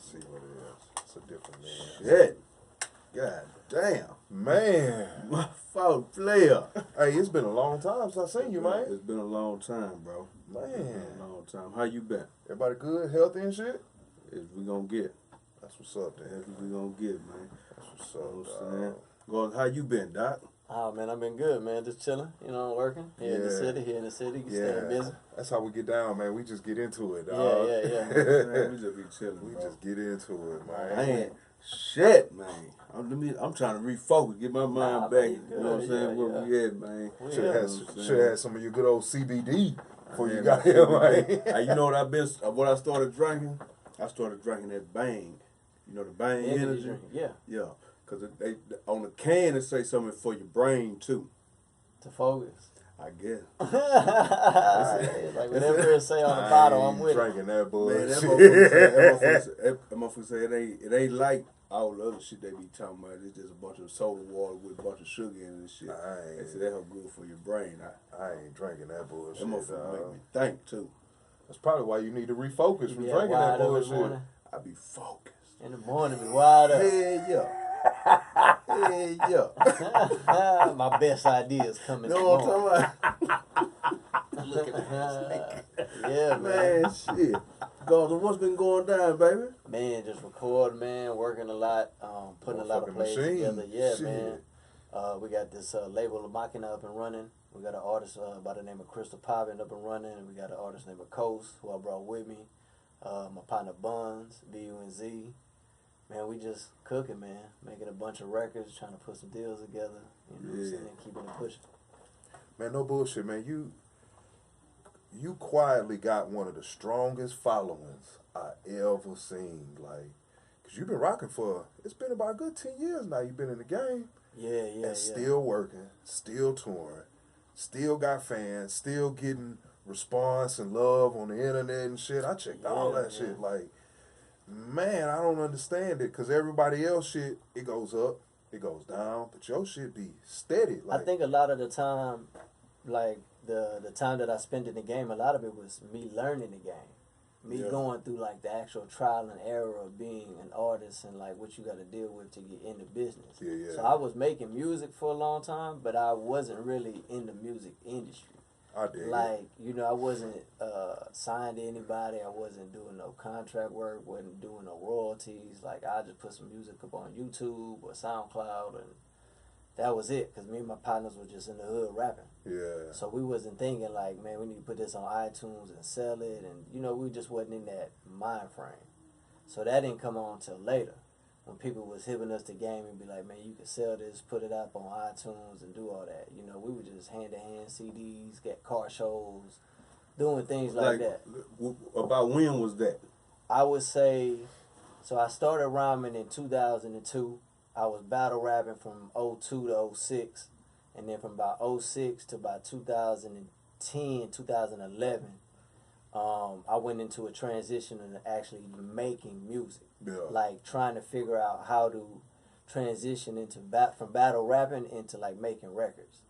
see what it is. It's a different man. Shit. God damn. Man. My fault, player. Hey, it's been a long time since I seen you, man. It's been a long time, bro. Man. It's been a long time. How you been? Everybody good, healthy and shit? We gonna get. That's what's up, then. That's what we gonna get, man. That's what's You know up, what I'm saying? dog. How you been, Doc? Oh man, I've been good, man. Just chilling, working here in the city, staying busy. That's how we get down, man. We just get into it, Yeah, dog. Man, we just be chilling, We bro. just get into it, man. I ain't shit, man. I'm trying to refocus, get my mind back. you You know what I'm saying? Where we at, man? Should have had some of your good old CBD before you Man, got here, man. Hey, you know what I started drinking? I started drinking that Bang. You know the Bang energy? Drink. Yeah. Yeah. Because they on the can it say something for your brain too. To focus. I guess. Like whatever it say on the bottle, I'm with drinking it. that bullshit. Man, that motherfucker say it ain't like all the other shit they be talking about. It's just a bunch of soda water with a bunch of sugar in it and shit. They say that help good for your brain. I ain't drinking that bullshit. That motherfucker make me think too. That's probably why you need to refocus from Yeah, drinking that bullshit. I be focused. In the morning, be wide up. Hell yeah. Hell yeah. My best ideas coming. You know what I'm talking about? Look at that. Yeah, Man, shit. Garza, what's been going down, baby? Man, just recording, man, working a lot, putting a lot of plays together. Yeah, Shit. man. We got this label, Maquina, up and running. We got an artist by the name of Crystal Poppin up and running. And we got an artist named Coast, who I brought with me. My partner Buns, B-U-N-Z. Man, we just cooking, man. Making a bunch of records, trying to put some deals together. You know what I'm saying? Keeping it pushing. Man, no bullshit, man. You quietly got one of the strongest followings I ever seen. Like, cause you've been rocking it's been about a good 10 years now. You've been in the game. Yeah. And still working, still touring, still got fans, still getting response and love on the internet and shit. I checked all that shit. Like, man, I don't understand it. Cause everybody else shit, it goes up, it goes down, but your shit be steady. Like, I think a lot of the time, like the time that I spent in the game, a lot of it was me learning the game. Me going through like the actual trial and error of being an artist and like what you got to deal with to get in the business. Yeah. So I was making music for a long time, but I wasn't really in the music industry. I did. Like, I wasn't signed to anybody. I wasn't doing no contract work, wasn't doing no royalties. Like, I just put some music up on YouTube or SoundCloud, and that was it. Because me and my partners were just in the hood rapping. Yeah. So we wasn't thinking like, man, we need to put this on iTunes and sell it. And, we just wasn't in that mind frame. So that didn't come on till later. When people was hipping us to game and be like, man, you can sell this, put it up on iTunes and do all that. We were just hand-to-hand CDs, get car shows, doing things like that. About when was that? I would say, so I started rhyming in 2002. I was battle rapping from 02 to 06. And then from about 06 to about 2010, 2011, I went into a transition and actually making music. Yeah. Like trying to figure out how to transition into from battle rapping into like making records.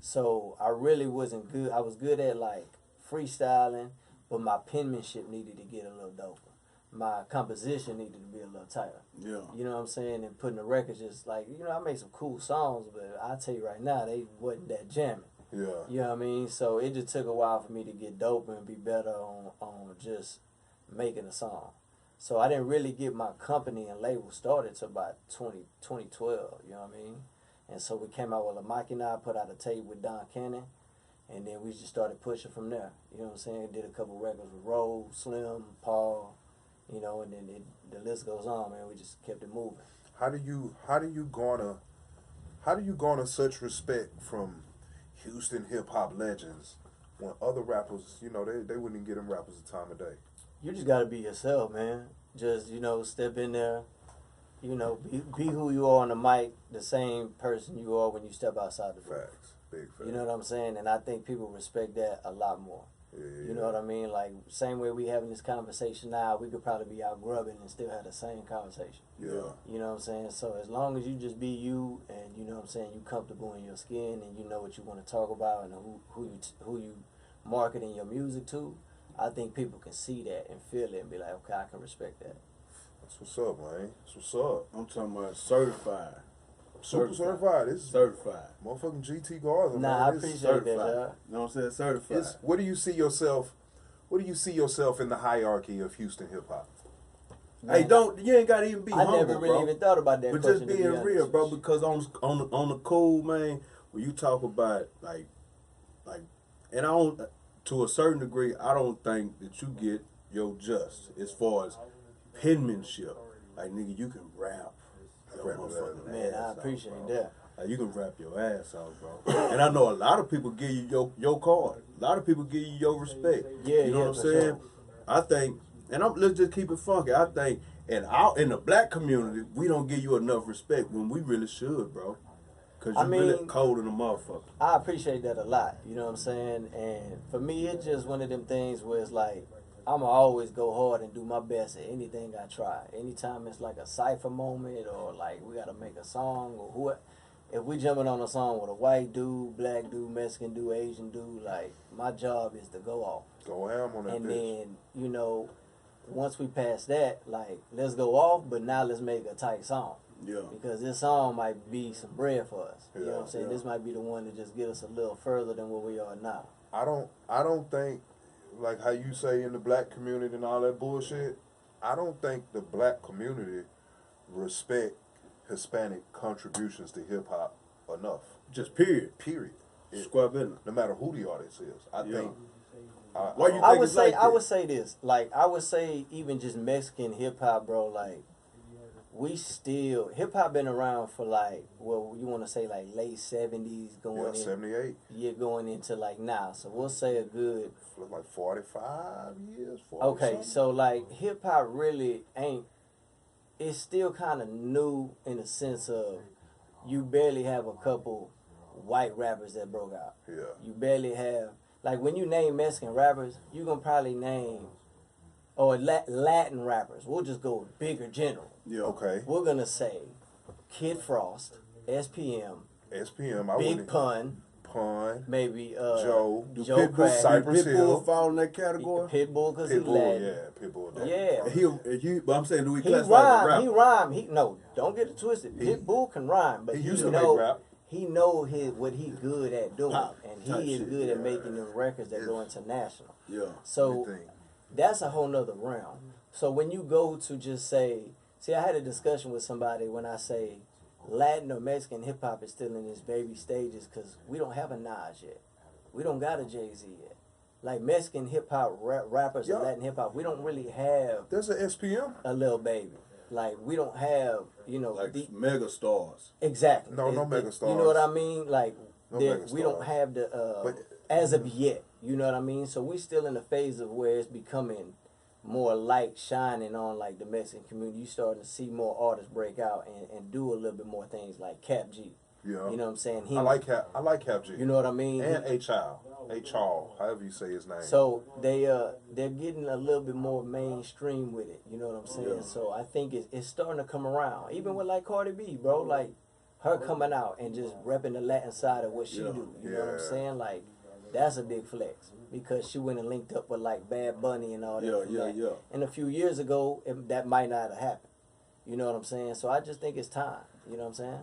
So I really wasn't good. I was good at like freestyling, but my penmanship needed to get a little doper. My composition needed to be a little tighter. Yeah. You know what I'm saying? And putting the records just like, I made some cool songs, but I'll tell you right now, they wasn't that jamming. Yeah. You know what I mean? So it just took a while for me to get dope and be better on just making a song. So I didn't really get my company and label started till about 2012, you know what I mean? And so we came out with a Maquina, put out a tape with Don Cannon, and then we just started pushing from there. You know what I'm saying? Did a couple records with Roll, Slim, Paul, and then the list goes on, man. We just kept it moving. How do you garner such respect from Houston hip hop legends when other rappers, they wouldn't even get them rappers a time of day? You just gotta be yourself, man. Just, step in there, be who you are on the mic, the same person you are when you step outside the door. Facts. Big facts. You know what I'm saying? And I think people respect that a lot more. Yeah. You know what I mean? Like, same way we having this conversation now, we could probably be out grubbing and still have the same conversation. Yeah. You know what I'm saying? So as long as you just be you and, you know what I'm saying, you comfortable in your skin and you know what you want to talk about and who you marketing your music to, I think people can see that and feel it and be like, okay, I can respect that. That's what's up, man. That's what's up. I'm talking about certified. Super certified. This is certified. Motherfucking GT Garza, man. I appreciate certified. that, You know what I'm saying? Certified. Where do you see yourself? Where do you see yourself in the hierarchy of Houston hip hop? Hey, you ain't gotta even be humble, I never really even thought about that. But question, just being real, bro. Because on the cool, man, when you talk about like, and I don't, to a certain degree, I don't think that you get your just as far as penmanship. Like, nigga, you can rap. Man, I appreciate that. Like, you can rap your ass off, bro. And I know a lot of people give you your card. A lot of people give you your respect. Yeah, you know what I'm saying? Sure. I think, and let's just keep it funky. I think, in the black community, we don't give you enough respect when we really should, bro. Cause you're really cold in the motherfucker. I appreciate that a lot. You know what I'm saying? And for me, it's just one of them things where it's like, I'ma always go hard and do my best at anything I try. Anytime it's like a cypher moment or like we gotta make a song or what. If we jumping on a song with a white dude, black dude, Mexican dude, Asian dude, like my job is to go off. Go ham on that and bitch. Then, you know, once we pass that, like let's go off, but now let's make a tight song. Yeah. Because this song might be some bread for us. You know what I'm saying? Yeah. This might be the one to just get us a little further than where we are now. I don't think, like how you say in the black community and all that bullshit, I don't think the black community respect Hispanic contributions to hip hop enough. Just period. Square business. No matter who the artist is. I think. I would say this. Like, I would say even just Mexican hip hop, bro, like, we still, hip hop been around for like, well, you want to say like late 70s going in. 78. Yeah, going into like now. So we'll say a good. Like 45 years. 40 Okay, something. so like hip hop really ain't, it's still kind of new in the sense of you barely have a couple white rappers that broke out. Yeah. You barely have, like when you name Mexican rappers, you gonna probably name, or Latin rappers. We'll just go bigger general. Yeah. Okay. We're gonna say Kid Frost, SPM, Big Pun, maybe Joe Crack. Cypress Pitbull Hill fall in that category. Pitbull, because he Latin. Yeah, Pitbull. Yeah. But I'm saying, do we He classify rhyme. the He rhyme. No, don't get it twisted. Pitbull can rhyme, but he he used to know make rap. he know what he good at doing, Pop and type he is shit, good at yeah. making them records that go international. Yeah. So that's a whole nother realm. So when you go to just say, see, I had a discussion with somebody when I say Latin or Mexican hip hop is still in its baby stages because we don't have a Nas yet. We don't got a Jay-Z yet. Like Mexican hip hop rappers or Latin hip hop, we don't really have. There's an SPM. A little baby. Like we don't have, you know, like mega stars. Exactly. No mega stars. You know what I mean? Like we don't stars. have the as of yet. You know what I mean? So we still in the phase of where it's becoming more light shining on like the Mexican community. You starting to see more artists break out and do a little bit more things like Cap G. Yeah. You know what I'm saying? I like Cap G. You know what I mean? And H-Child, however you say his name. So they're getting a little bit more mainstream with it. You know what I'm saying? Yeah. So I think it's starting to come around. Even with like Cardi B, bro, like her coming out and just repping the Latin side of what she do. You know what I'm saying? Like that's a big flex because she went and linked up with like Bad Bunny and all that. Yeah. And a few years ago, that might not have happened. You know what I'm saying? So I just think it's time. You know what I'm saying?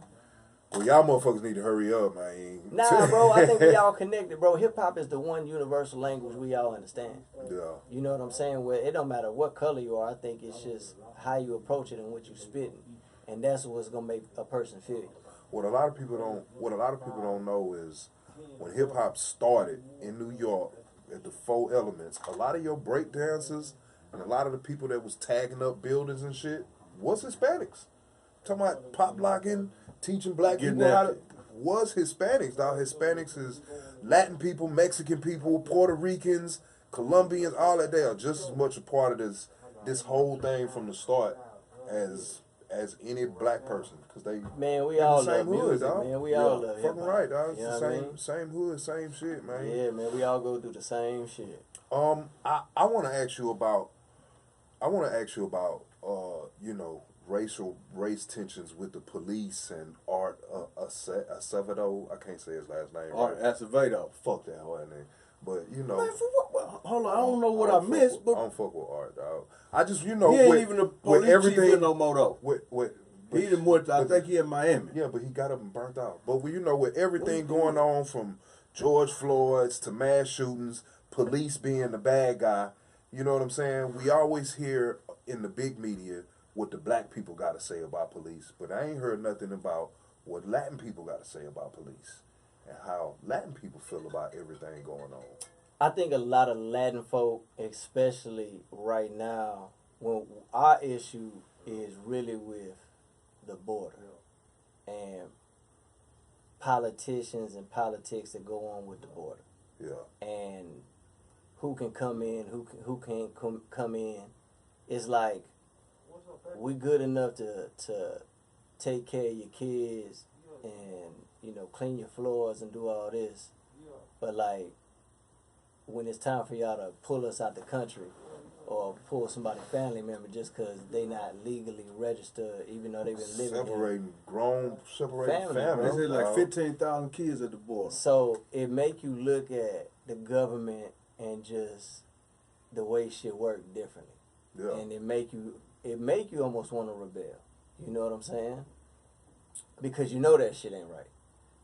Well, y'all motherfuckers need to hurry up, man. Nah, bro, I think we all connected, bro. Hip hop is the one universal language we all understand. Yeah. You know what I'm saying? Where it don't matter what color you are. I think it's just how you approach it and what you spitting, and that's what's gonna make a person feel. What a lot of people don't know is when hip hop started in New York at the Four Elements, a lot of your break dancers and a lot of the people that was tagging up buildings and shit was Hispanics. Talking about pop locking, teaching black people how to was Hispanics. Now Hispanics is Latin people, Mexican people, Puerto Ricans, Colombians, all that. They are just as much a part of this whole thing from the start as any black person, because they we all the same love hood, music, dog. man. We all love hip fucking hop. right, dog. It's You the know what I mean? same hood, same shit, man. Yeah, man. We all go through the same shit. I want to ask you about race tensions with the police and Art Acevedo. I can't say his last name. Art Acevedo. Fuck that whole name. But you know, Man, for what? Well, hold on, I don't know what I missed, I but don't fuck with Art, dog. I just, you know, he ain't with, even the with police everything chief no more though. But, He the more. I but- think he in Miami. Yeah, but he got up and burnt out. But you know, with everything going on from George Floyd's to mass shootings, police being the bad guy, you know what I'm saying? We always hear in the big media what the black people got to say about police, but I ain't heard nothing about what Latin people got to say about police and how Latin people feel about everything going on. I think a lot of Latin folk, especially right now, when our issue is really with the border and politicians and politics that go on with the border, Yeah. and who can come in, who can't come in. It's like we good enough to take care of your kids and, you know, clean your floors and do all this, but like when it's time for y'all to pull us out the country or pull somebody's family member just because they not legally registered, even though they've been living here. Separating Family, They families. said like dog. 15,000 kids at the border. So it make you look at the government and just the way shit work differently, Yeah. and it make you almost want to rebel. You know what I'm saying? Because you know that shit ain't right.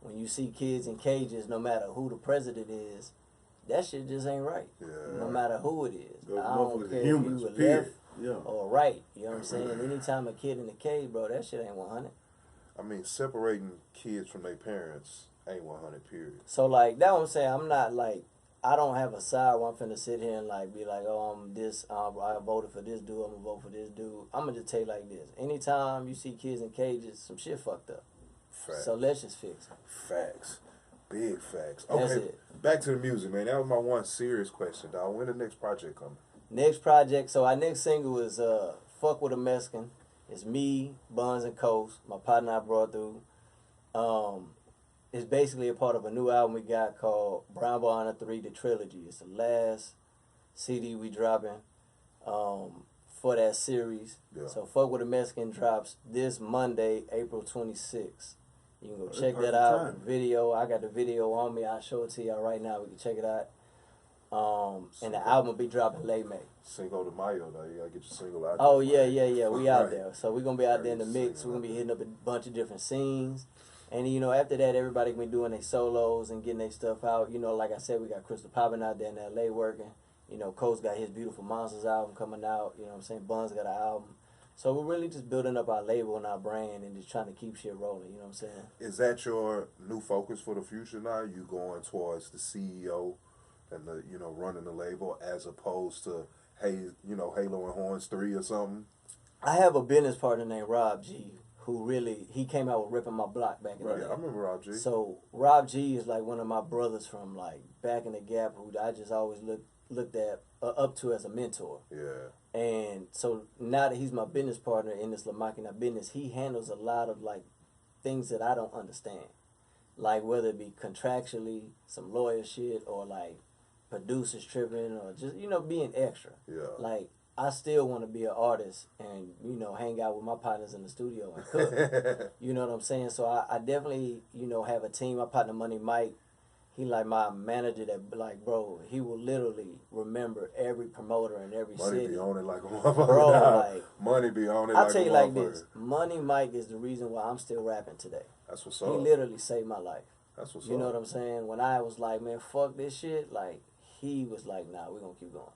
When you see kids in cages, no matter who the president is, that shit just ain't right. Yeah. No matter who it is. Those I don't motherfuckers care humans, if you were period. left Yeah. or right. You know what I'm saying? Anytime a kid in the cage, bro, that shit ain't 100. I mean, separating kids from their parents ain't 100, period. So like that what I'm saying, I'm not like, I don't have a side where I'm finna sit here and like be like, oh, I'm this, I voted for this dude, I'm gonna vote for this dude. I'm gonna just tell you like this. Anytime you see kids in cages, some shit fucked up. Facts. So let's just fix it. Facts. Big facts. That's Okay, it. back to the music, man. That was my one serious question, dog. When the next project coming? Next project, so our next single is Fuck With a Mexican. It's me, Buns and Coast, my partner I brought through. It's basically a part of a new album we got called Brown Bonner 3, the trilogy. It's the last CD we dropping for that series. Yeah. So Fuck With a Mexican drops this Monday, April 26th. You can go That's check that perfect out. timing. Video, I got the video on me. I'll show it to y'all right now. We can check it out. And the album will be dropping late May. Cinco de Mayo, though. You gotta get your single out. Oh there. yeah. We out Right. there. So we're gonna be out there in the mix. We're gonna be hitting up a bunch of different scenes. And you know, after that everybody can be doing their solos and getting their stuff out. You know, like I said, we got Crystal Poppin out there in LA working. You know, Coast got his Beautiful Monsters album coming out. You know what I'm saying? Buns got an album. So we're really just building up our label and our brand and just trying to keep shit rolling, you know what I'm saying? Is that your new focus for the future now? You going towards the CEO and the, you know, running the label as opposed to, hey, you know, Halo and Horns 3 or something? I have a business partner named Rob G, who really, he came out with Ripping My Block back in the Right. day. I remember Rob G. So Rob G is like one of my brothers from like back in the Gap, who I just always looked at up to as a mentor. Yeah. And so now that he's my business partner in this Maquina business, he handles a lot of like things that I don't understand, like whether it be contractually, some lawyer shit, or like producers tripping, or just, you know, being extra. Yeah. Like I still want to be an artist and, you know, hang out with my partners in the studio and cook. You know what I'm saying? So I definitely, you know, have a team. My partner Money Mike, he like my manager that, like, bro, he will literally remember every promoter in every Money city. be on it like a motherfucker. Bro, now. like, Money be on it I'll like tell a you like motherfucker. this. Money Mike is the reason why I'm still rapping today. That's what's He up. literally saved my life. That's what's You up. know what I'm saying? When I was like, man, fuck this shit, like, he was like, nah, we're going to keep going.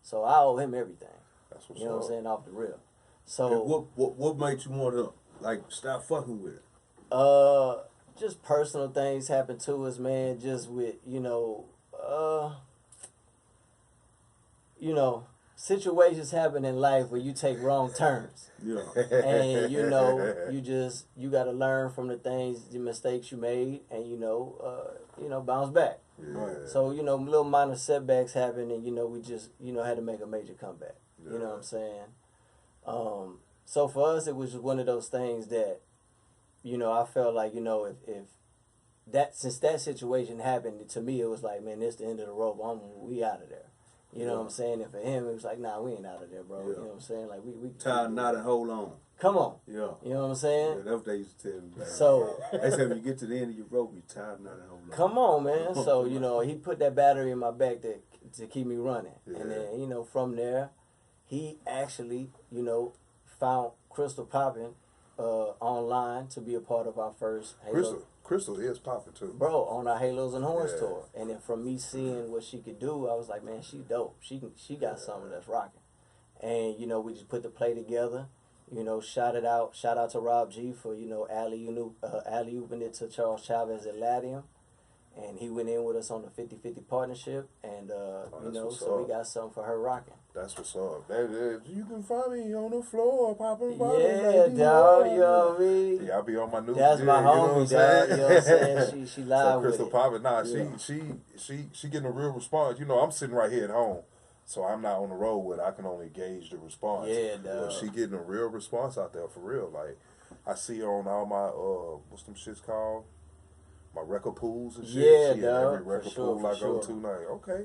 So I owe him everything. That's what's You know up. what I'm saying? Off the real. And So, what made you want to like stop fucking with it? just personal things happen to us, man. Just with, you know, situations happen in life where you take wrong turns. Yeah. And, you know, you got to learn from the things, the mistakes you made, and, bounce back. Yeah. So, you know, little minor setbacks happen, and, you know, we just, you know, had to make a major comeback. You know what I'm saying? So for us, it was just one of those things that, you know, I felt like, you know, since that situation happened, to me, it was like, man, this the end of the rope. We out of there. You know what I'm saying? And for him, it was like, nah, we ain't out of there, bro. Yeah. You know what I'm saying? Like, we tie a knot and hold on. come on. Yeah. You know what I'm saying? Yeah, that's what they used to tell me. Back. So They said when you get to the end of your rope, you tie a knot and hold on. come on, man. So, you know, he put that battery in my back to keep me running. Yeah. And then, you know, from there, he actually, you know, found Crystal Poppin online to be a part of our first Halo. Crystal is popping too. Bro, on our Halos and Horns Yeah. tour. And then from me seeing what she could do, I was like, man, she dope. She got something that's rocking. And, you know, we just put the play together. You know, shout out to Rob G for, you know, alley-ooping it to Charles Chavez at Latium. And he went in with us on the 50-50 partnership. And, you know, so we got something for her rocking. That's what's up. You can find me on the floor, popping bottles. Yeah, dog, you know what I mean? Yeah, I be on my new. That's my homie, dog. You know what I'm saying? She live so with Crystal it. Poppin, nah, Yeah. she getting a real response. You know, I'm sitting right here at home, so I'm not on the road with. I can only gauge the response. Yeah, dog. But she getting a real response out there for real. Like, I see her on all my what's them shits called? My record pools and shit. Yeah, she in dog, every record for sure, pool I for go sure. to. Like, okay,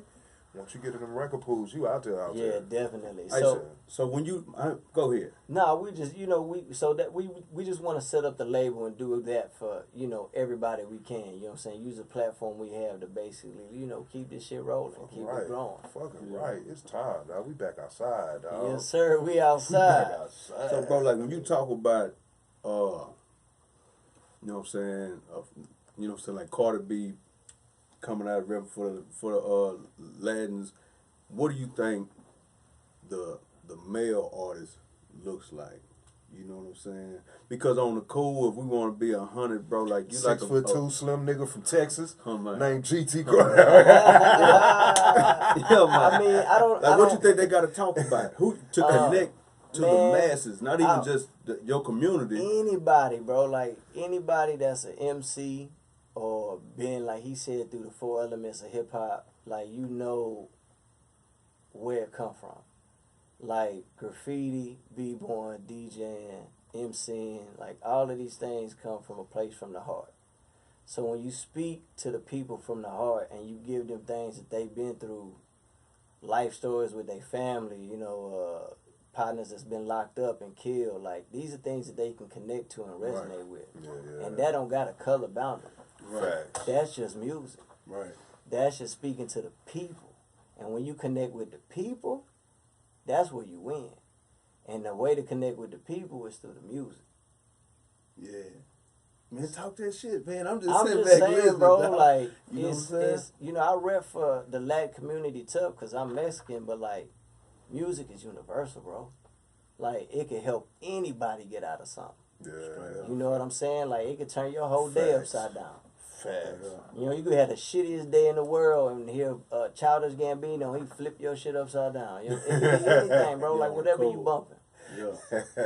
once you get in them record pools, you out there. Yeah, definitely. Hey, so when you go ahead. Nah, we just, you know, we just want to set up the label and do that for, you know, everybody we can. You know what I'm saying? Use the platform we have to basically, you know, keep this shit rolling, Fucking keep right. it growing. Fucking right. It's time, dog. We back outside, dog. Yes, sir. We Back outside. outside. So, bro, like when you talk about, you know what I'm saying, you know what I'm saying, like Cardi B coming out rep for the Latins, what do you think the male artist looks like? You know what I'm saying? Because on the cool, if we want to be 100, bro, like you like 6'2" slim nigga from Texas man. named GT Garza. Yeah, man. I mean, I don't. Like, I what don't, you think they got to talk about? Who to connect to the man, masses, not even just your community. Anybody, bro, like anybody that's an MC or been, like he said, through the 4 elements of hip hop, like, you know where it come from. Like graffiti, b-boying, DJing, MCing, like all of these things come from a place from the heart. So when you speak to the people from the heart and you give them things that they've been through, life stories with their family, you know, partners that's been locked up and killed, like these are things that they can connect to and resonate with. Yeah. And that don't got a color boundary. Facts. That's just music. Right. That's just speaking to the people. And when you connect with the people, that's where you win. And the way to connect with the people is through the music. Yeah. Man, talk that shit, man. I'm just saying, listening, bro, dog. like, You know it's, what I'm saying? it's, you know, I rep for the Latin community tough because I'm Mexican, but like, music is universal, bro. Like, it can help anybody get out of something. Yeah. You know what I'm saying? Like, it could turn your whole day Facts. upside down. Facts. You know, you could have the shittiest day in the world and hear Childish Gambino, he flip your shit upside down. You know, anything, bro, like whatever you bumping. Yeah.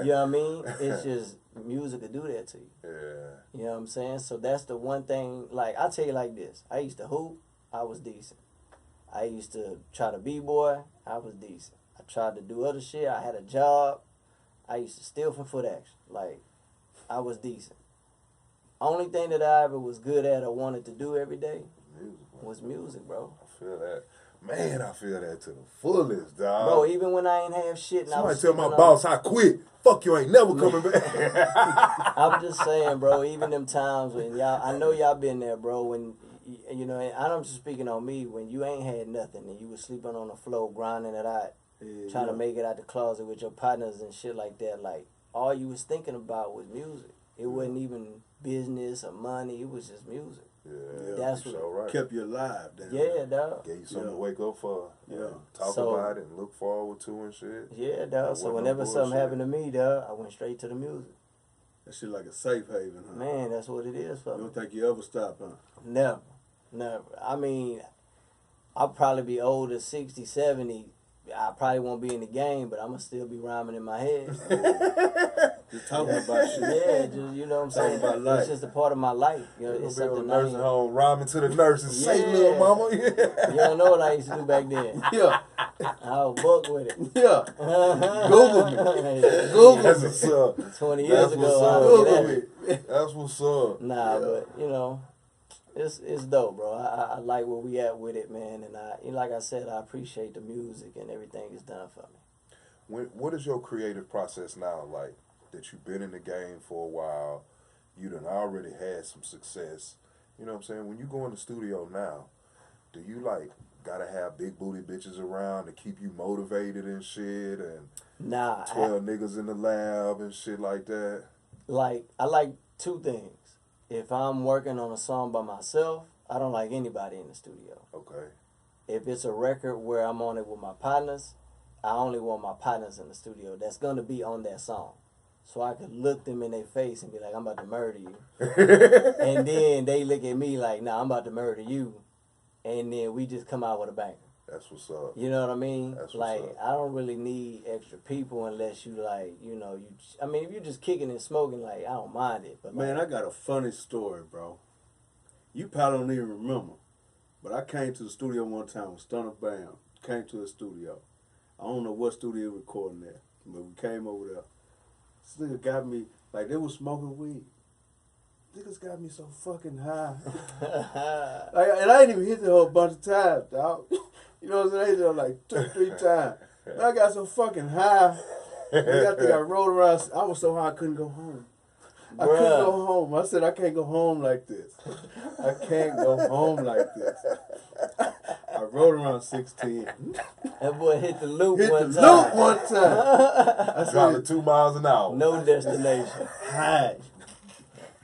You know what I mean? It's just music will do that to you. Yeah. You know what I'm saying? So that's the one thing, like, I'll tell you like this. I used to hoop, I was decent. I used to try to b-boy, I was decent. I tried to do other shit, I had a job. I used to steal from Foot Action. Like, I was decent. Only thing that I ever was good at or wanted to do every day was music, bro. I feel that. Man, I feel that to the fullest, dog. Bro, even when I ain't have shit and I Somebody was tell my sleeping boss I quit. Fuck you, ain't never coming back. I'm just saying, bro, even them times when y'all, I know y'all been there, bro, when, you know, and I'm just speaking on me, when you ain't had nothing and you was sleeping on the floor, grinding it out, trying to make it out the closet with your partners and shit like that, like, all you was thinking about was music. It wasn't even business or money, it was just music. Yeah, That's you what so right. Kept you alive, damn. Yeah, dog. Gave you something to wake up for. Yeah. Talk So- about it and look forward to and shit. Yeah, dog. Wasn't So no whenever something bullshit. happened to me, dog, I went straight to the music. That shit like a safe haven, huh? Man, that's what it is for You me. don't think you ever stop, huh? Never. Never. I mean, I'll probably be older, 60, 70. I probably won't be in the game, but I'm going to still be rhyming in my head. Just talking about shit. Yeah, just, you know what I'm Talking saying? about life. It's just a part of my life. You know, You'll it's be on something the I nursing ain't- home rhyming to the nurses. Say, Yeah. little mama. You Yeah. don't know what I used to do back then. Yeah. I was buck with it. Yeah. Google me. Google That's me. what's up. 20 years That's ago, what's I up. was Google at me. it. That's what's up. Nah, Yeah. but, you know, It's dope, bro. I like where we at with it, man. And like I said, I appreciate the music and everything it's done for me. What is your creative process now like? That you've been in the game for a while, you done already had some success. You know what I'm saying? When you go in the studio now, do you like gotta have big booty bitches around to keep you motivated and shit, and 12 niggas in the lab and shit like that? Like, I like two things. If I'm working on a song by myself, I don't like anybody in the studio. Okay. If it's a record where I'm on it with my partners, I only want my partners in the studio that's gonna be on that song. So I could look them in their face and be like, I'm about to murder you. And then they look at me like, nah, I'm about to murder you. And then we just come out with a banger. That's what's up. You know what I mean? That's what's like, up. I don't really need extra people unless you like, I mean, if you're just kicking and smoking, like, I don't mind it. But man, I got a funny story, bro. You probably don't even remember. But I came to the studio one time with Stunner Bam. Came to the studio. I don't know what studio recording there, but we came over there. This nigga got me, like, they was smoking weed. Niggas got me so fucking high. And I ain't even hit the whole bunch of times, dog. You know what I'm saying? They did like 2-3 times. And I got so fucking high. I think I rolled around. I was so high I couldn't go home. I couldn't go home. I said, I can't go home like this. I can't go home like this. I rode around 16. that boy hit the loop Hit one the time. loop one time. I Driving said, 2 miles an hour. No destination. high.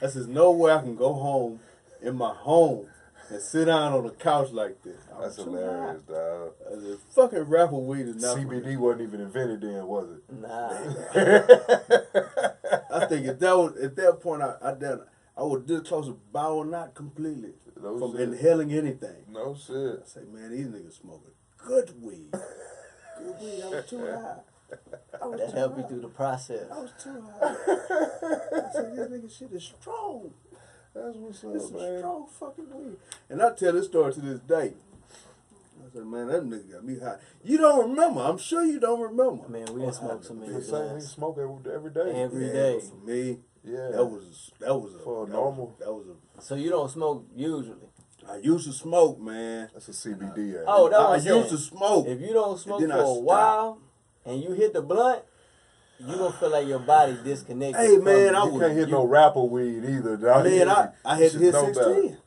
I said, no way I can go home in my home and sit down on the couch like this. That's hilarious, dog. I said, fucking rapper weed is not CBD wasn't even invented then, was it? Nah. I think at that point I was this close to bowing out completely No from shit. inhaling anything. No shit. I say, man, these niggas smoking good weed. Good weed. I was too high. That helped you through the process. I was too high. I said, this nigga shit is strong. That's what's This up, is man. strong fucking weed. And I tell this story to this day. I said, man, that nigga got me high. You don't remember. I'm sure you don't remember. Man, we done smoked so many The same nigga blunts. smoke every day. Every day. For me, Yeah. that was a For a that normal- Was, that was So you don't smoke usually? I used to smoke, man. That's a CBD. Ain't Oh, it? that I was used to smoke. If you don't smoke then for I a stopped. while and you hit the blunt, you gonna feel like your body disconnected. Hey, man, I You was can't hit no rapper weed either, dog. Man, I had to hit know better. 16.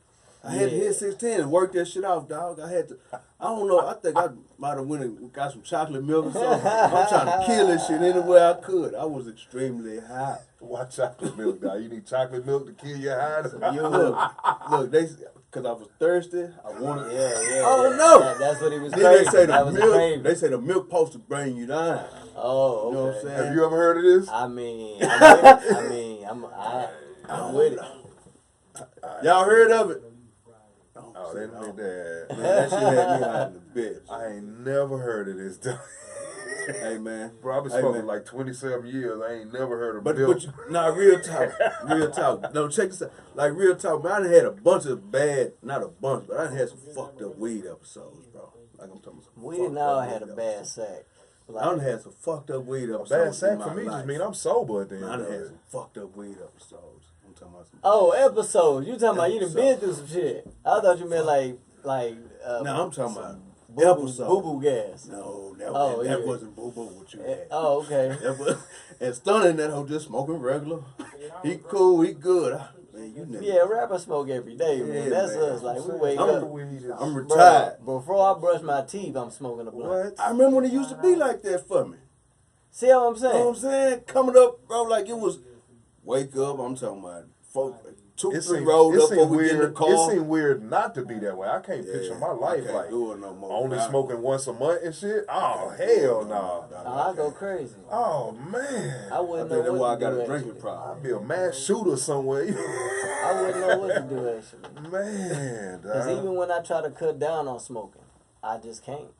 I had to hit 16 and work that shit off, dog. I had to. I don't know. I think I might have went and got some chocolate milk or something. I'm trying to kill this shit any way I could. I was extremely high. Why chocolate milk, dog? You need chocolate milk to kill your high. Look, because I was thirsty. I wanted. Yeah. Oh no! That's what he was Then craving. they say That the was milk. craving. They say the milk supposed to bring you down. Oh, okay. You know what I'm saying? Have you ever heard of this? I'm with it. Y'all heard of it? Oh, they made that. Man, that shit had me high in the bitch. I ain't never heard of this, dog. Hey man, Bro, I've been Hey, smoking man. like 27 years. I ain't never heard of But milk. nah, real talk. No, check this out. Like real talk, man. I done had a bunch of bad, not a bunch, but I done had some fucked up weed episodes, bro. Like I'm talking about some We fucked didn't all up had a weed bad episodes. sack. I done had some fucked up weed A episodes. bad in sack my for me life. just mean I'm sober at the end Man, I of done had it. some fucked up weed episodes. I'm talking about some. Oh, episodes. You talking about you done been through some shit. I thought you meant like No, I'm talking about episodes. boo-boo gas. No, Oh, that yeah. wasn't boo boo what you had. Oh, okay. That was, and Stunning that hoe just smoking regular. He cool, he good. Man, you niggas. Yeah, rappers smoke every day, man. Yeah, That's man. us. Like, we wake I'm- up. I'm Bro, retired. before I brush my teeth, I'm smoking a blunt. What? I remember when it used to be like that for me. See what I'm You know what saying? I'm saying? Coming up, bro, like it was wake up, I'm talking about 2-3 rolled up before we get in the weird. car. It seemed weird not to be that way. I can't picture my life I can't like do it no more. only Nah. smoking once a month and shit. Oh hell no. I go crazy. Oh man. I I wouldn't think know that's why I what to got do. a drinking Actually. problem. I'd be a mass shooter somewhere. I wouldn't know what to do actually. Man, Because dog. even when I try to cut down on smoking, I just can't.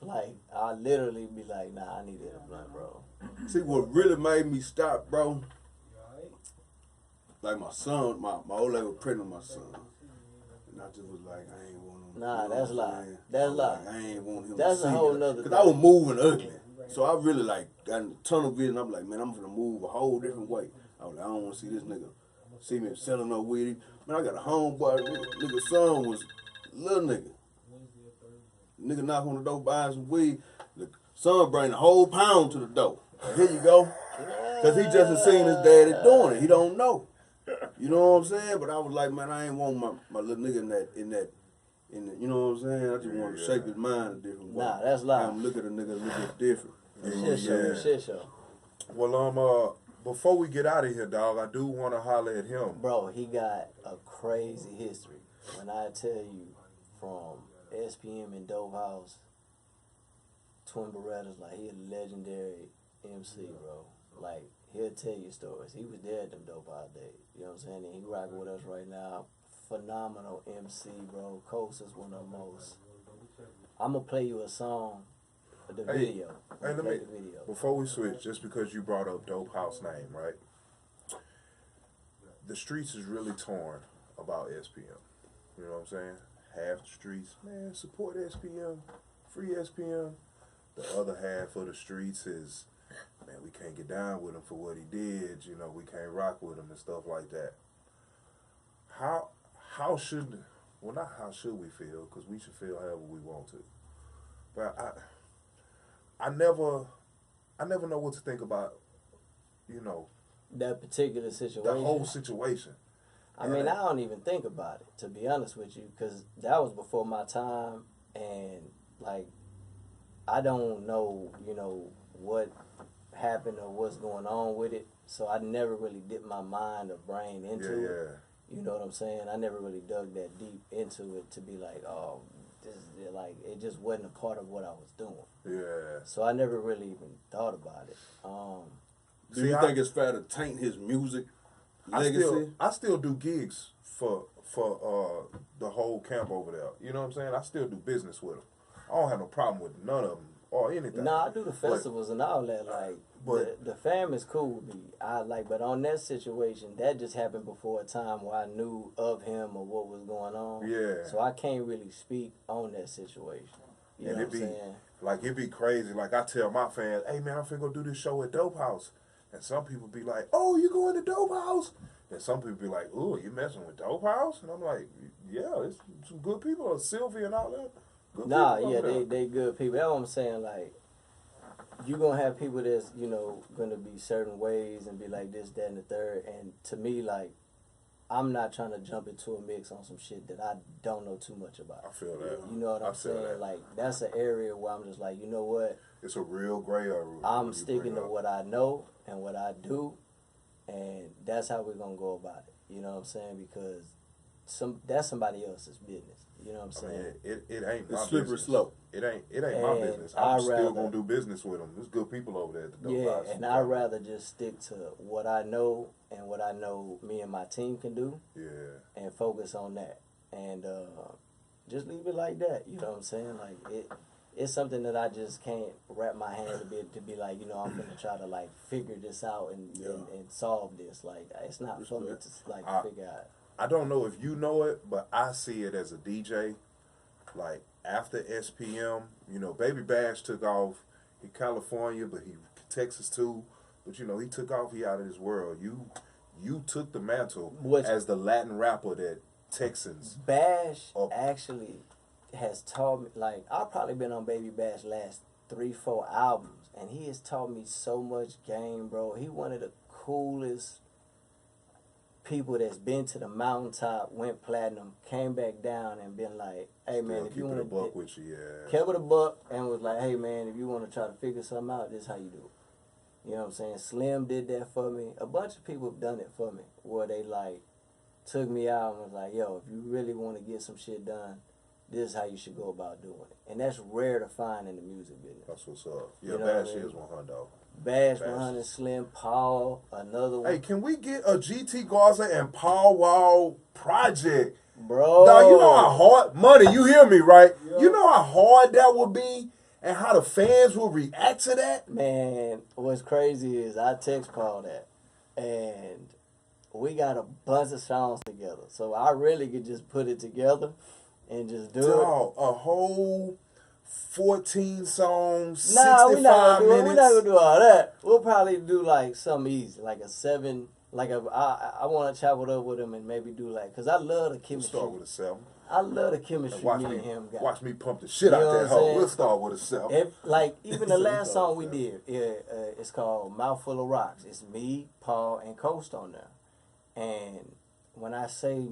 Like, I literally be like, nah, I need to hit a blunt, bro. See what really made me stop, bro? Like my son, my old lady was pregnant with my son. And I just was like, I ain't want him. Nah, you know that's what I'm lie. saying? That's I was lie. like, I ain't want him That's to a see whole me. nother Because thing. I was moving ugly. So I really like got in tunnel vision. I'm like, man, I'm gonna move a whole different way. I was like, I don't want to see this nigga see me selling no weed. Man, I got a homeboy. Nigga son was little nigga. Nigga knock on the door buying some weed. The son bring the whole pound to the door. Here you go. Cause he just has seen his daddy doing it. He don't know. You know what I'm saying? But I was like, man, I ain't want my little nigga in that, you know what I'm saying? I just want to shape his mind a different way. Nah, that's live. I'm look at a nigga a little bit different. Shit show. Well, before we get out of here, dog, I do want to holler at him. Bro, he got a crazy history. When I tell you, from SPM and Dope House, Twin Berettas, like, he a legendary MC, bro. Like, he'll tell you stories. He was there at them Dope House days. You know what I'm saying? And he rocking with us right now. Phenomenal MC, bro. Coast is one of the most. I'm going to play you a song, the video. Hey, Play the video. Before we switch, just because you brought up Dope House name, right? The streets is really torn about SPM. You know what I'm saying? Half the streets, man, support SPM, free SPM. The other half of the streets is, man, we can't get down with him for what he did. You know, we can't rock with him and stuff like that. How should, well, not how should we feel, because we should feel however we want to. But I never know what to think about, you know, that particular situation. the whole situation. I mean, I don't even think about it, to be honest with you, because that was before my time, and, like, I don't know, you know, what happened or what's going on with it, so I never really dipped my mind or brain into it. You know what I'm saying? I never really dug that deep into it to be like, oh, this is like, it just wasn't a part of what I was doing. Yeah. So I never really even thought about it. Do you think it's fair to taint his music legacy? I still do gigs for the whole camp over there. You know what I'm saying? I still do business with them. I don't have no problem with none of them or anything. Nah, I do the festivals and all that. Like, the fam is cool with me. But on that situation, that just happened before a time where I knew of him or what was going on. Yeah. So I can't really speak on that situation. You know what I'm saying? Like, it'd be crazy. Like, I tell my fans, hey, man, I'm finna go do this show at Dope House. And some people be like, oh, you going to Dope House? And some people be like, ooh, you messing with Dope House? And I'm like, yeah, there's some good people. Sylvia and all that. Good people they good people. That's what I'm saying. Like, you're going to have people that's, you know, going to be certain ways and be like this, that, and the third. And to me, like, I'm not trying to jump into a mix on some shit that I don't know too much about. I feel that. You know what I'm saying? That. Like, that's an area where I'm just like, you know what? It's a real gray area. I'm sticking to what I know and what I do, and that's how we're going to go about it. You know what I'm saying? Because that's somebody else's business. You know what I'm saying? I mean, it ain't my slippery business. slope. It ain't my business. I'm still gonna do business with them. There's good people over there at the Dope House. And I'd rather just stick to what I know and what I know me and my team can do. Yeah. And focus on that. And just leave it like that. You know what I'm saying? Like, it's something that I just can't wrap my hand a bit to be like, you know, I'm gonna try to like figure this out and solve this. Like, it's not for me to like figure out. I don't know if you know it, but I see it as a DJ. Like, after SPM, you know, Baby Bash took off. He California, but he Texas too. But you know, he took off. He out of this world. You took the mantle as the Latin rapper that Texans. Bash actually has taught me. Like, I've probably been on Baby Bash last 3-4 albums, and he has taught me so much game, bro. He one of the coolest people that's been to the mountaintop, went platinum, came back down and been like, hey man, if you want to buck with you, kept it a buck and was like, hey man, if you want to try to figure something out, this is how you do it. You know what I'm saying? Slim did that for me. A bunch of people have done it for me, where they like took me out and was like, yo, if you really want to get some shit done, this is how you should go about doing it. And that's rare to find in the music business. That's what's up. Yeah, you know Bash is 100. Bash 100, Slim, Paul, another one. Hey, can we get a GT Garza and Paul Wall project? Bro. Now, you know how hard, Money, you hear me, right? Yeah. You know how hard that would be and how the fans will react to that? Man, what's crazy is I text Paul that, and we got a bunch of songs together. So I really could just put it together and just do it. A whole 14 songs, 65 we're not minutes. We're not gonna do all that. We'll probably do like something easy, like a 7 Like I want to chop it up with him and maybe do like, cause I love the We'll chemistry. start with a 7. I love the chemistry Watch me me, and him got. watch me pump the shit You out know that what I'm hoe. saying? We'll start with a 7. Like even the last song we did, it's called Mouthful of Rocks. It's me, Paul, and Coast on there. And when I say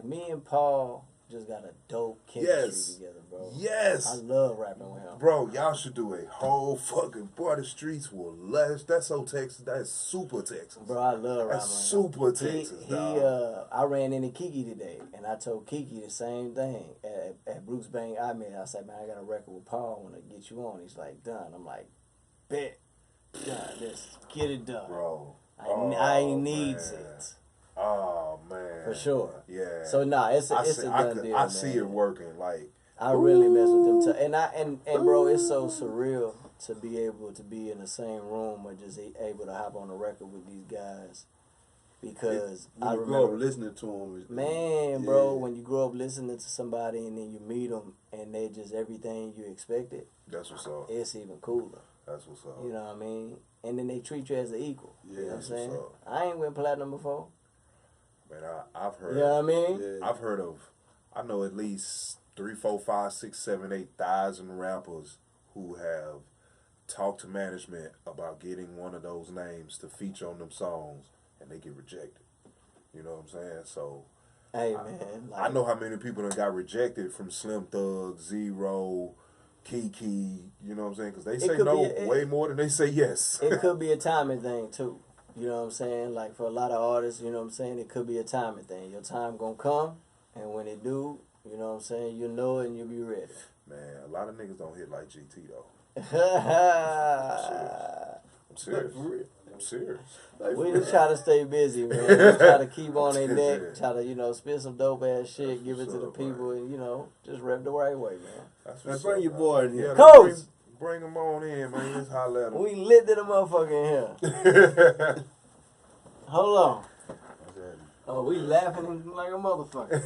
me and Paul just got a dope chemistry together, bro. Yes. I love rapping with him. Bro, y'all should do a whole fucking, boy, the streets will less. That's so Texas. That's super Texas. Bro, I love rapping That's with super him. Texas, He dog. I ran into Kiki today, and I told Kiki the same thing at Bruce Bang. I said, man, I got a record with Paul. I want to get you on. He's like, done. I'm like, bet. Done. Let's get it done. Bro. I needs man. it. Oh, man. For sure. Yeah. So, it's a done deal, I man. see it working. Like, I really mess with them. And bro, it's so surreal to be able to be in the same room or just able to hop on a record with these guys. Because I you remember grow up listening to them. Man, bro, when you grow up listening to somebody and then you meet them and they just everything you expected, that's what's up. it's even cooler. That's what's up. You know what I mean? And then they treat you as an equal. Yeah, you know what I'm that's what's saying? up. I ain't went platinum before. Man, I've heard. You know what I mean? Yeah. I've heard of. I know at least 3, 4, 5, 6, 7, 8,000 rappers who have talked to management about getting one of those names to feature on them songs, and they get rejected. You know what I'm saying? So, Hey, man. I know how many people that got rejected from Slim Thug, Zero, Kiki. You know what I'm saying? Because they say no way more than they say yes. It could be a timing thing, too. You know what I'm saying? Like, for a lot of artists, you know what I'm saying? It could be a timing thing. Your time gonna come, and when it do, you know what I'm saying? You'll know it and you'll be ready. Man, a lot of niggas don't hit like GT, though. I'm serious. I'm serious. We just try to stay busy, man. We try to keep on their neck, try to, spit some dope ass shit, give it to the people, and, just rap the right way, man. Now bring your boy in here. Coach! Bring him on in, man. Let's holler at him. We lit to the motherfucker in here. Hold on. Oh, we laughing like a motherfucker.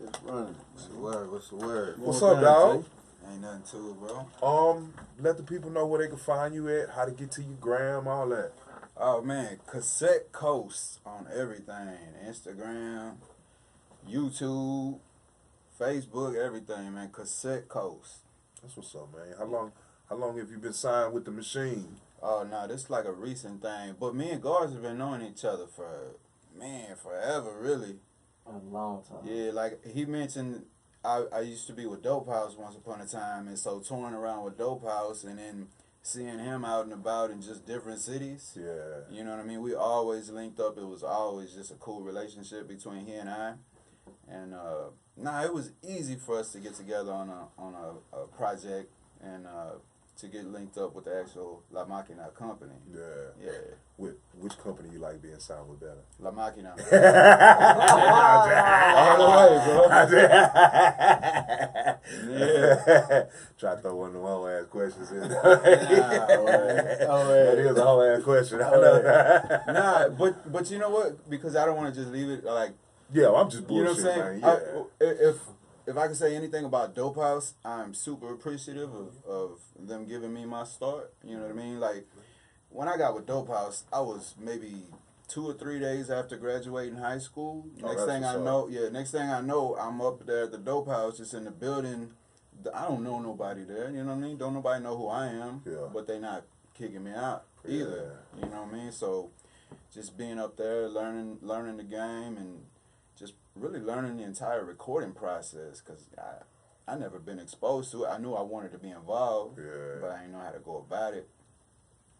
It's running. What's the word? What's the word? What's up, dog? Ain't nothing to it, bro. Let the people know where they can find you at, how to get to your gram, all that. Oh, man. Cassette Coast on everything. Instagram, YouTube, Facebook, everything, man. Cassette Coast. That's what's up, man. How long have you been signed with the machine? Oh, no, this is like a recent thing. But me and Garza have been knowing each other for, forever, really. A long time. Yeah, like he mentioned, I used to be with Dope House once upon a time, and so touring around with Dope House and then seeing him out and about in just different cities. Yeah. You know what I mean? We always linked up. It was always just a cool relationship between he and I. And it was easy for us to get together on a project and to get linked up with the actual La Maquina company. Yeah. Yeah. Which company you like being signed with better? La Maquina. All the way, bro. Yeah. Try to throw one of them whole ass questions in. That is a whole ass question. Nah, but you know what? Because I don't want to just leave it like. Yeah, I'm just bullshit, You know what I'm saying? man. Yeah. If I can say anything about Dope House, I'm super appreciative of them giving me my start. You know what I mean? Like, when I got with Dope House, I was maybe 2 or 3 days after graduating high school. Next thing I know, I'm up there at the Dope House, just in the building. I don't know nobody there. You know what I mean? Don't nobody know who I am. Yeah. But they not kicking me out either. You know what I mean? So, just being up there, learning the game, and just really learning the entire recording process, because I never been exposed to it. I knew I wanted to be involved, but I didn't know how to go about it.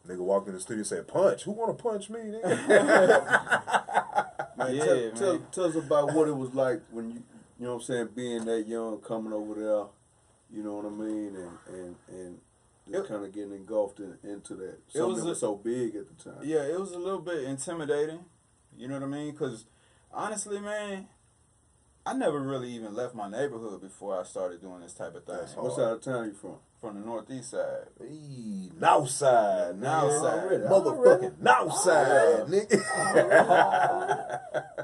Nigga walked in the studio and said, punch. Who want to punch me, nigga? Man, tell us about what it was like when you know what I'm saying, being that young, coming over there, you know what I mean, and just kind of getting engulfed into that. Something that was so big at the time. Yeah, it was a little bit intimidating, you know what I mean? Because honestly, man, I never really even left my neighborhood before I started doing this type of thing. What side of town you from? From the northeast side. Hey, north side, North side. motherfucking north side, nigga.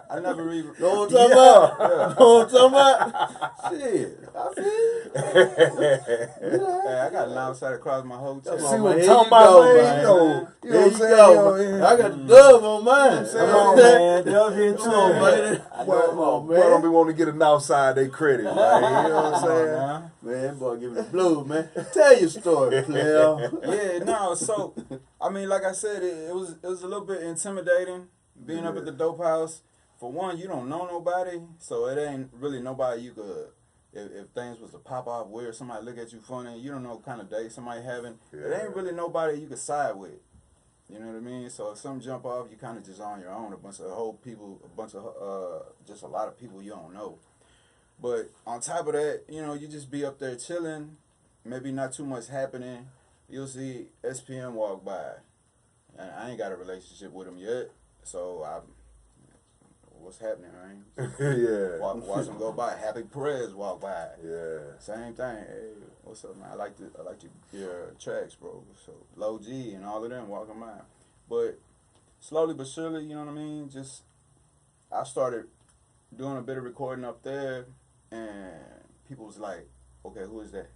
I never even. Know what I'm talking about? Know what I'm talking about? Shit. I feel Hey, I got an outside across my hotel. See what I'm talking about, man? You know what I'm saying? Go. You know, I got the dub on mine. saying? Come on, man. Dub here too, Come on, man. man. Boy, don't be wanting to get an outside they credit. Like, you know what I'm saying? Man, boy, give me the blues, man. Tell your story, player. Yeah, no. So, I mean, like I said, it was a little bit intimidating being up at the dope house. For one, you don't know nobody, so it ain't really nobody you could. If things was to pop off weird, somebody look at you funny, you don't know what kind of day somebody having. Yeah. It ain't really nobody you could side with. You know what I mean? So if something jump off, you kind of just on your own. Just a lot of people you don't know. But on top of that, you know, you just be up there chilling, maybe not too much happening. You'll see SPM walk by, and I ain't got a relationship with him yet, so what's happening, man? Yeah. Watch him go by. Happy Perez walk by. Yeah. Same thing. Hey, what's up, man? I like your tracks, bro. So Low G and all of them walking by. But slowly but surely, you know what I mean? Just I started doing a bit of recording up there, and people was like, "Okay, who is that?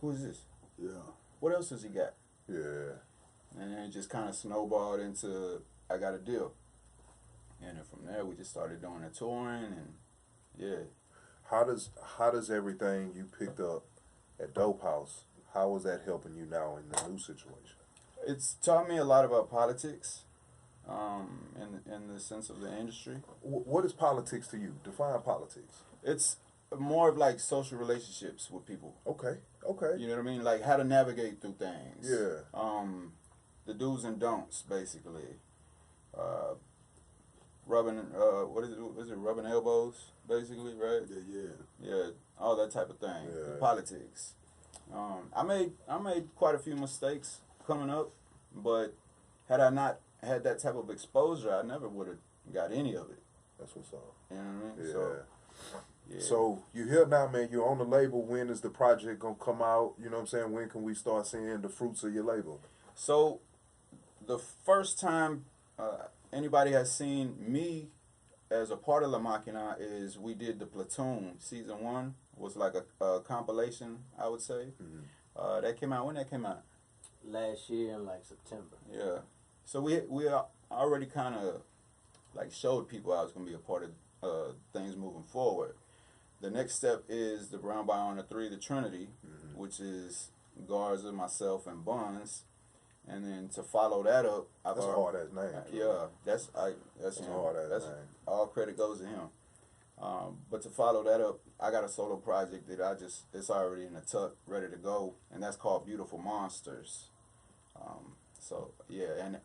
Who is this? Yeah. What else has he got?" Yeah. And then it just kind of snowballed into I got a deal. And then from there, we just started doing the touring, and yeah. How does everything you picked up at Dope House, how is that helping you now in the new situation? It's taught me a lot about politics, in the sense of the industry. What is politics to you? Define politics. It's more of like social relationships with people. Okay. You know what I mean? Like how to navigate through things. Yeah. The do's and don'ts, basically. Rubbing, what is it? Is it rubbing elbows, basically, right? Yeah, all that type of thing. Yeah. Politics. I made quite a few mistakes coming up, but had I not had that type of exposure, I never would have got any of it. That's what's up. You know what I mean? Yeah. So, yeah. So you here now, man. You're on the label. When is the project gonna come out? You know what I'm saying? When can we start seeing the fruits of your label? So, the first time anybody has seen me as a part of La Maquina is we did the Platoon season 1. Was like a compilation, I would say. Mm-hmm. That came out when that came out. Last year in like September. Yeah. So we already kind of like showed people I was gonna be a part of things moving forward. The next step is the Brown by Honor 3, the Trinity, Mm-hmm. which is Garza, myself, and Buns. And then to follow that up, That's a hard ass name. yeah, that's him. hard ass name. All credit goes to him. But to follow that up, I got a solo project that it's already in the tuck, ready to go, and that's called Beautiful Monsters. So yeah, and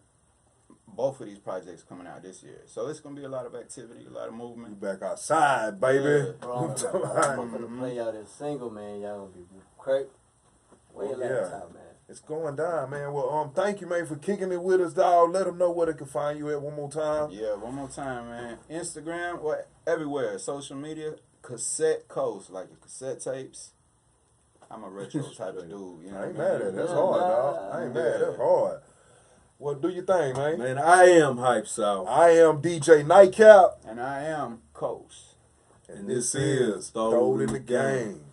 both of these projects coming out this year, so it's gonna be a lot of activity, a lot of You movement. back outside, baby. Yeah. Bro, I'm gonna play y'all this single, man. Y'all gonna be crack. Where your laptop, man? It's going down, man. Well, thank you, man, for kicking it with us, dog. Let them know where they can find you at one more time. Yeah, one more time, man. Instagram, everywhere, social media, Cassette Coast, like the cassette tapes. I'm a retro type of dude. You know I ain't what I mad mean? at it. That's hard, dog. I ain't mad. That's hard. Well, do your thing, man. Man, I am Hype South. I am DJ Nightcap. And I am Coast. And this is Throwed in the Game.